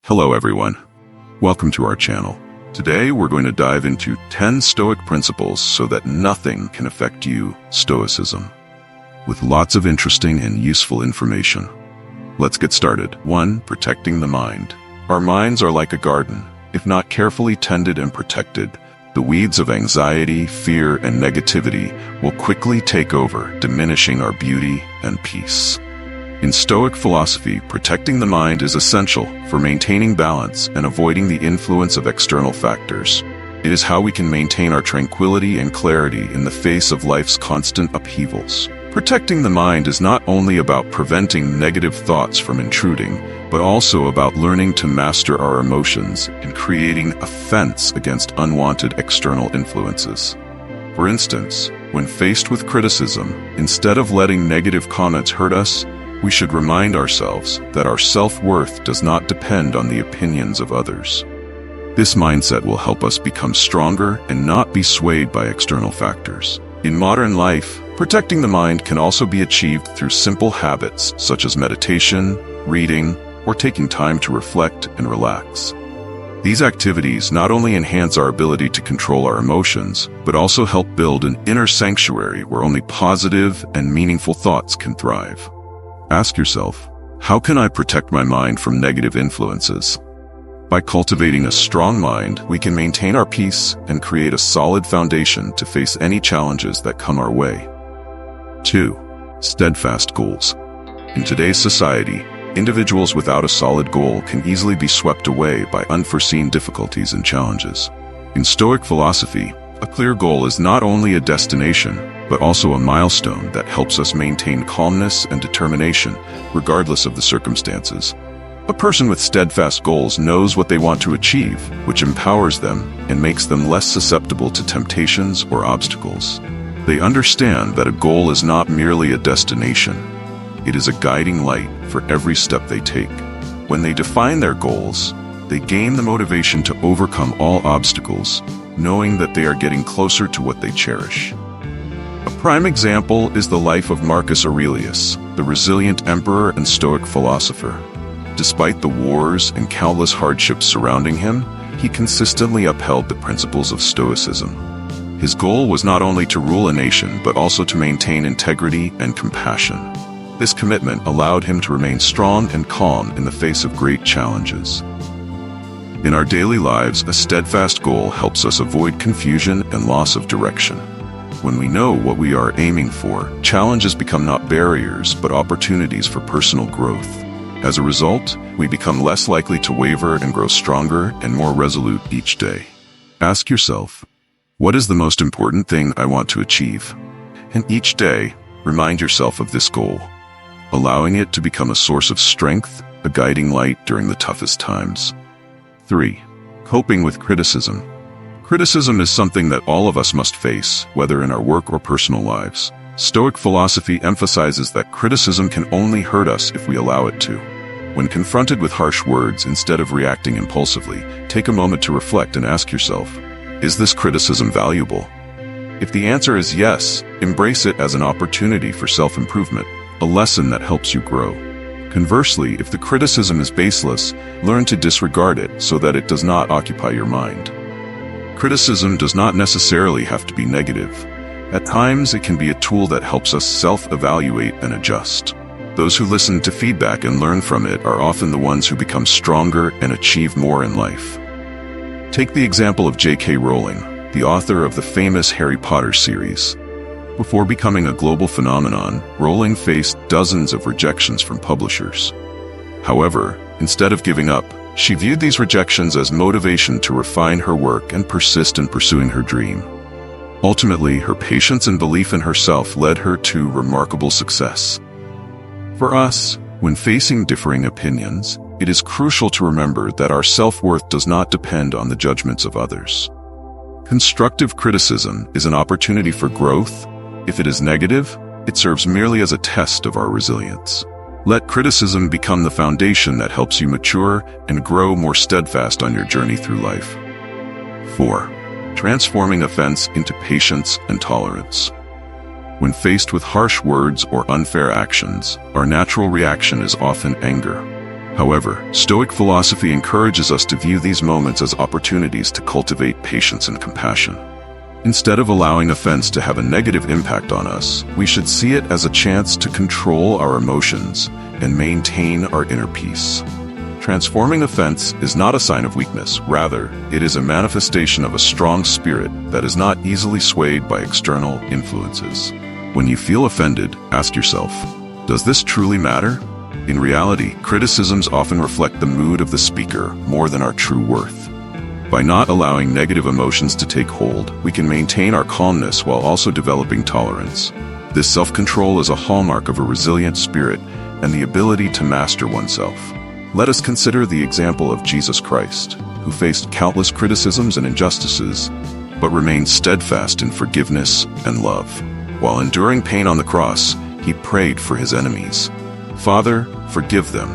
Hello everyone. Welcome to our channel. Today we're going to dive into 10 Stoic principles so that nothing can affect you, Stoicism, with lots of interesting and useful information. Let's get started. 1. Protecting the mind. Our minds are like a garden. If not carefully tended and protected, the weeds of anxiety, fear, and negativity will quickly take over, diminishing our beauty and peace. In Stoic philosophy, protecting the mind is essential for maintaining balance and avoiding the influence of external factors. It is how we can maintain our tranquility and clarity in the face of life's constant upheavals. Protecting the mind is not only about preventing negative thoughts from intruding, but also about learning to master our emotions and creating a fence against unwanted external influences. For instance, when faced with criticism, instead of letting negative comments hurt us, we should remind ourselves that our self-worth does not depend on the opinions of others. This mindset will help us become stronger and not be swayed by external factors. In modern life, protecting the mind can also be achieved through simple habits such as meditation, reading, or taking time to reflect and relax. These activities not only enhance our ability to control our emotions, but also help build an inner sanctuary where only positive and meaningful thoughts can thrive. Ask yourself, how can I protect my mind from negative influences? By cultivating a strong mind, we can maintain our peace and create a solid foundation to face any challenges that come our way. 2. Steadfast goals. In today's society, individuals without a solid goal can easily be swept away by unforeseen difficulties and challenges. In Stoic philosophy, a clear goal is not only a destination, but also a milestone that helps us maintain calmness and determination, regardless of the circumstances. A person with steadfast goals knows what they want to achieve, which empowers them and makes them less susceptible to temptations or obstacles. They understand that a goal is not merely a destination. It is a guiding light for every step they take. When they define their goals, they gain the motivation to overcome all obstacles, knowing that they are getting closer to what they cherish. A prime example is the life of Marcus Aurelius, the resilient emperor and Stoic philosopher. Despite the wars and countless hardships surrounding him, he consistently upheld the principles of Stoicism. His goal was not only to rule a nation, but also to maintain integrity and compassion. This commitment allowed him to remain strong and calm in the face of great challenges. In our daily lives, a steadfast goal helps us avoid confusion and loss of direction. When we know what we are aiming for, challenges become not barriers, but opportunities for personal growth. As a result, we become less likely to waver and grow stronger and more resolute each day. Ask yourself, what is the most important thing I want to achieve? And each day, remind yourself of this goal, allowing it to become a source of strength, a guiding light during the toughest times. 3. Coping with criticism. Criticism is something that all of us must face, whether in our work or personal lives. Stoic philosophy emphasizes that criticism can only hurt us if we allow it to. When confronted with harsh words, instead of reacting impulsively, take a moment to reflect and ask yourself, is this criticism valuable? If the answer is yes, embrace it as an opportunity for self-improvement, a lesson that helps you grow. Conversely, if the criticism is baseless, learn to disregard it so that it does not occupy your mind. Criticism does not necessarily have to be negative. At times, it can be a tool that helps us self-evaluate and adjust. Those who listen to feedback and learn from it are often the ones who become stronger and achieve more in life. Take the example of J.K. Rowling, the author of the famous Harry Potter series. Before becoming a global phenomenon, Rowling faced dozens of rejections from publishers. However, instead of giving up, she viewed these rejections as motivation to refine her work and persist in pursuing her dream. Ultimately, her patience and belief in herself led her to remarkable success. For us, when facing differing opinions, it is crucial to remember that our self-worth does not depend on the judgments of others. Constructive criticism is an opportunity for growth. If it is negative, it serves merely as a test of our resilience. Let criticism become the foundation that helps you mature and grow more steadfast on your journey through life. 4. Transforming offense into patience and tolerance. When faced with harsh words or unfair actions, our natural reaction is often anger. However, Stoic philosophy encourages us to view these moments as opportunities to cultivate patience and compassion. Instead of allowing offense to have a negative impact on us, we should see it as a chance to control our emotions and maintain our inner peace. Transforming offense is not a sign of weakness. Rather, it is a manifestation of a strong spirit that is not easily swayed by external influences. When you feel offended, ask yourself, does this truly matter? In reality, criticisms often reflect the mood of the speaker more than our true worth. By not allowing negative emotions to take hold, we can maintain our calmness while also developing tolerance. This self-control is a hallmark of a resilient spirit and the ability to master oneself. Let us consider the example of Jesus Christ, who faced countless criticisms and injustices, but remained steadfast in forgiveness and love. While enduring pain on the cross, he prayed for his enemies. "Father, forgive them,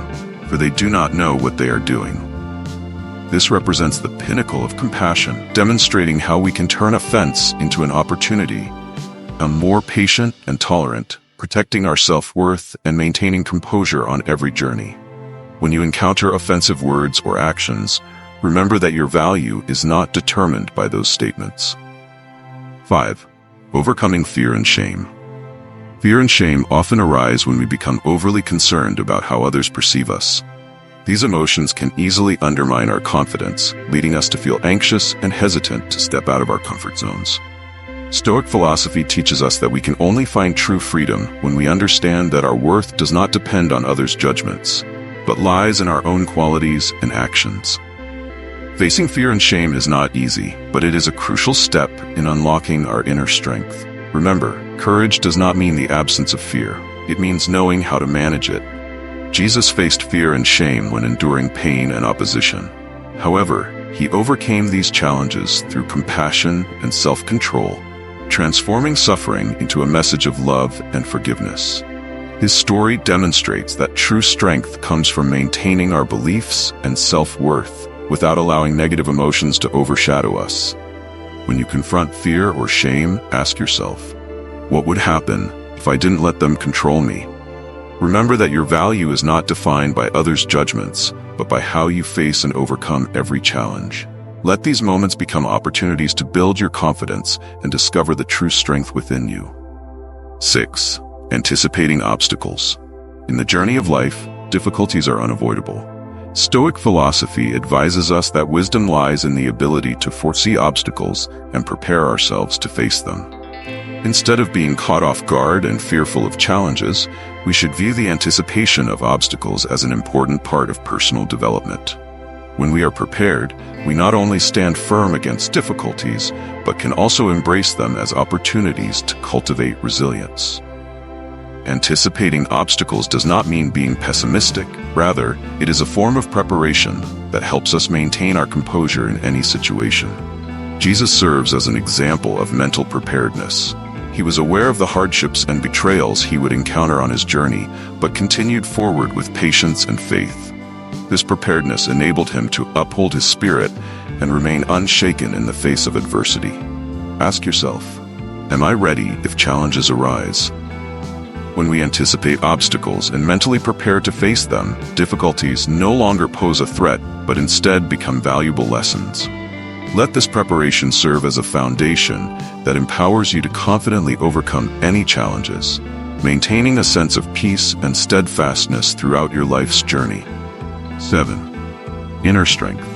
for they do not know what they are doing." This represents the pinnacle of compassion, demonstrating how we can turn offense into an opportunity, become more patient and tolerant, protecting our self-worth and maintaining composure on every journey. When you encounter offensive words or actions, remember that your value is not determined by those statements. 5. Overcoming fear and shame. Fear and shame often arise when we become overly concerned about how others perceive us. These emotions can easily undermine our confidence, leading us to feel anxious and hesitant to step out of our comfort zones. Stoic philosophy teaches us that we can only find true freedom when we understand that our worth does not depend on others' judgments, but lies in our own qualities and actions. Facing fear and shame is not easy, but it is a crucial step in unlocking our inner strength. Remember, courage does not mean the absence of fear. It means knowing how to manage it. Jesus faced fear and shame when enduring pain and opposition. However, he overcame these challenges through compassion and self-control, transforming suffering into a message of love and forgiveness. His story demonstrates that true strength comes from maintaining our beliefs and self-worth without allowing negative emotions to overshadow us. When you confront fear or shame, ask yourself, what would happen if I didn't let them control me? Remember that your value is not defined by others' judgments, but by how you face and overcome every challenge. Let these moments become opportunities to build your confidence and discover the true strength within you. 6. Anticipating obstacles. In the journey of life, difficulties are unavoidable. Stoic philosophy advises us that wisdom lies in the ability to foresee obstacles and prepare ourselves to face them. Instead of being caught off guard and fearful of challenges, we should view the anticipation of obstacles as an important part of personal development. When we are prepared, we not only stand firm against difficulties, but can also embrace them as opportunities to cultivate resilience. Anticipating obstacles does not mean being pessimistic. Rather, it is a form of preparation that helps us maintain our composure in any situation. Jesus serves as an example of mental preparedness. He was aware of the hardships and betrayals he would encounter on his journey, but continued forward with patience and faith. This preparedness enabled him to uphold his spirit and remain unshaken in the face of adversity. Ask yourself, am I ready if challenges arise? When we anticipate obstacles and mentally prepare to face them, difficulties no longer pose a threat, but instead become valuable lessons. Let this preparation serve as a foundation that empowers you to confidently overcome any challenges, maintaining a sense of peace and steadfastness throughout your life's journey. 7. Inner strength.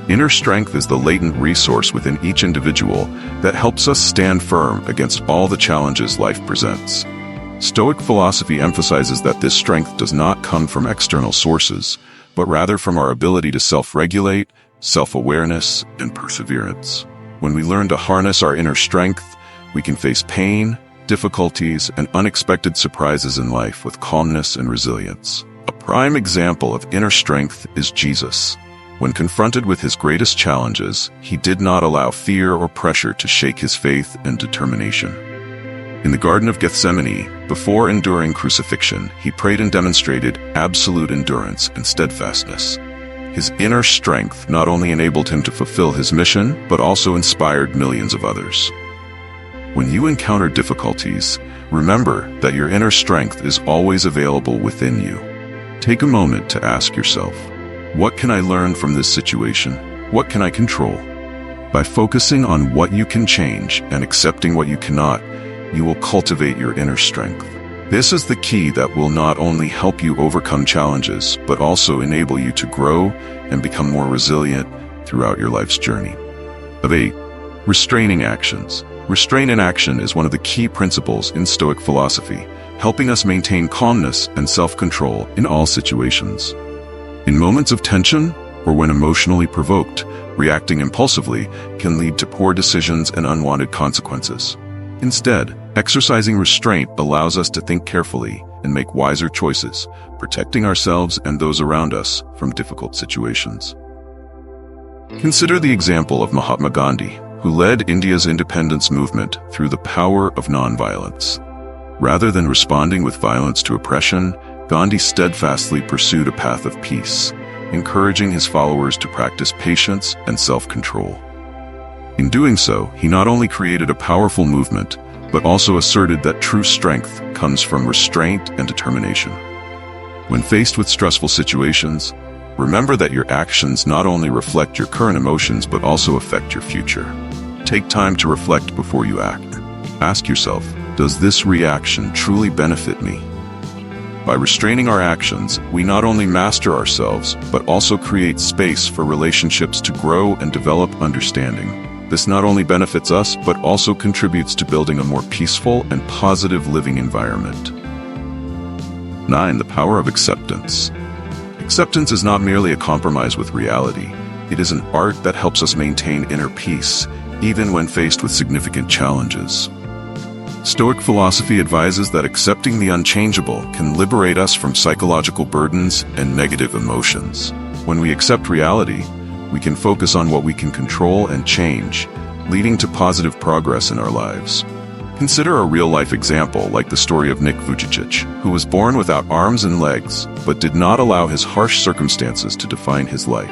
Inner strength is the latent resource within each individual that helps us stand firm against all the challenges life presents. Stoic philosophy emphasizes that this strength does not come from external sources, but rather from our ability to self-regulate, self-awareness, and perseverance. When we learn to harness our inner strength, we can face pain, difficulties, and unexpected surprises in life with calmness and resilience. A prime example of inner strength is Jesus. When confronted with his greatest challenges, he did not allow fear or pressure to shake his faith and determination. In the Garden of Gethsemane, before enduring crucifixion, he prayed and demonstrated absolute endurance and steadfastness. His inner strength not only enabled him to fulfill his mission, but also inspired millions of others. When you encounter difficulties, remember that your inner strength is always available within you. Take a moment to ask yourself, what can I learn from this situation? What can I control? By focusing on what you can change and accepting what you cannot, you will cultivate your inner strength. This is the key that will not only help you overcome challenges, but also enable you to grow and become more resilient throughout your life's journey. 8. Restraining actions. Restraint in action is one of the key principles in Stoic philosophy, helping us maintain calmness and self-control in all situations. In moments of tension, or when emotionally provoked, reacting impulsively can lead to poor decisions and unwanted consequences. Instead, exercising restraint allows us to think carefully and make wiser choices, protecting ourselves and those around us from difficult situations. Consider the example of Mahatma Gandhi, who led India's independence movement through the power of nonviolence. Rather than responding with violence to oppression, Gandhi steadfastly pursued a path of peace, encouraging his followers to practice patience and self-control. In doing so, he not only created a powerful movement, but also asserted that true strength comes from restraint and determination. When faced with stressful situations, remember that your actions not only reflect your current emotions but also affect your future. Take time to reflect before you act. Ask yourself, does this reaction truly benefit me? By restraining our actions, we not only master ourselves, but also create space for relationships to grow and develop understanding. This not only benefits us, but also contributes to building a more peaceful and positive living environment. 9. The power of acceptance. Acceptance is not merely a compromise with reality. It is an art that helps us maintain inner peace, even when faced with significant challenges. Stoic philosophy advises that accepting the unchangeable can liberate us from psychological burdens and negative emotions. When we accept reality, we can focus on what we can control and change, leading to positive progress in our lives. Consider a real-life example like the story of Nick Vujicic, who was born without arms and legs, but did not allow his harsh circumstances to define his life.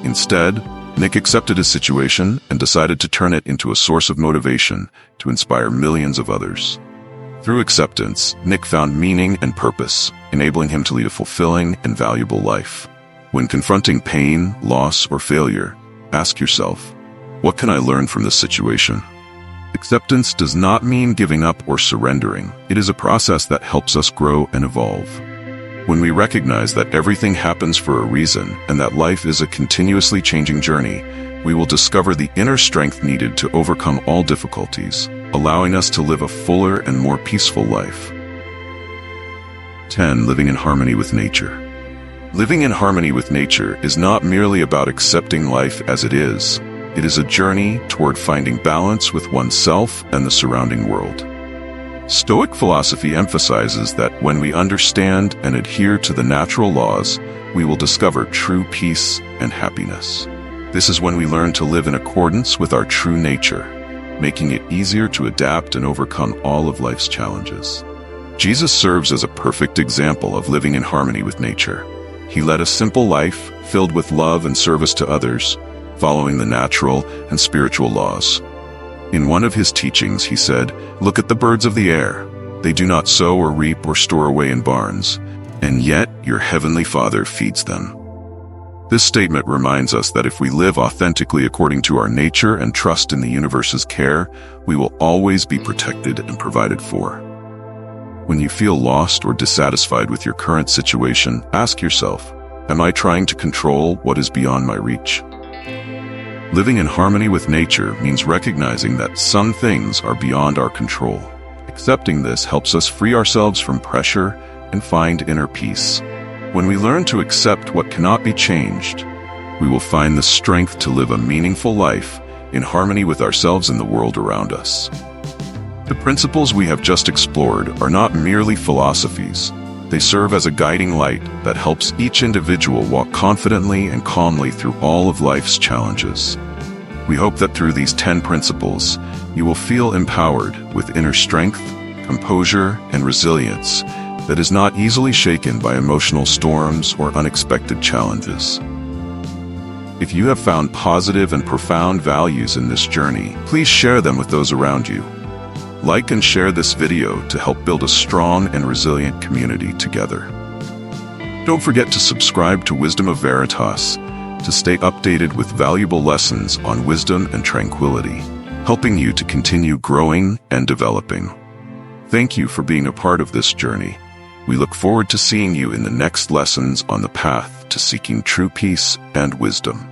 Instead, Nick accepted his situation and decided to turn it into a source of motivation to inspire millions of others. Through acceptance, Nick found meaning and purpose, enabling him to lead a fulfilling and valuable life. When confronting pain, loss, or failure, ask yourself, what can I learn from this situation? Acceptance does not mean giving up or surrendering. It is a process that helps us grow and evolve. When we recognize that everything happens for a reason and that life is a continuously changing journey, we will discover the inner strength needed to overcome all difficulties, allowing us to live a fuller and more peaceful life. 10. Living in harmony with nature. Living in harmony with nature is not merely about accepting life as it is. It is a journey toward finding balance with oneself and the surrounding world. Stoic philosophy emphasizes that when we understand and adhere to the natural laws, we will discover true peace and happiness. This is when we learn to live in accordance with our true nature, making it easier to adapt and overcome all of life's challenges. Jesus serves as a perfect example of living in harmony with nature. He led a simple life filled with love and service to others, following the natural and spiritual laws. In one of his teachings, he said, "Look at the birds of the air. They do not sow or reap or store away in barns, and yet your heavenly Father feeds them." This statement reminds us that if we live authentically according to our nature and trust in the universe's care, we will always be protected and provided for. When you feel lost or dissatisfied with your current situation, ask yourself, am I trying to control what is beyond my reach? Living in harmony with nature means recognizing that some things are beyond our control. Accepting this helps us free ourselves from pressure and find inner peace. When we learn to accept what cannot be changed, we will find the strength to live a meaningful life in harmony with ourselves and the world around us. The principles we have just explored are not merely philosophies. They serve as a guiding light that helps each individual walk confidently and calmly through all of life's challenges. We hope that through these 10 principles, you will feel empowered with inner strength, composure, and resilience that is not easily shaken by emotional storms or unexpected challenges. If you have found positive and profound values in this journey, please share them with those around you. Like and share this video to help build a strong and resilient community together. Don't forget to subscribe to Wisdom of Veritas to stay updated with valuable lessons on wisdom and tranquility, helping you to continue growing and developing. Thank you for being a part of this journey. We look forward to seeing you in the next lessons on the path to seeking true peace and wisdom.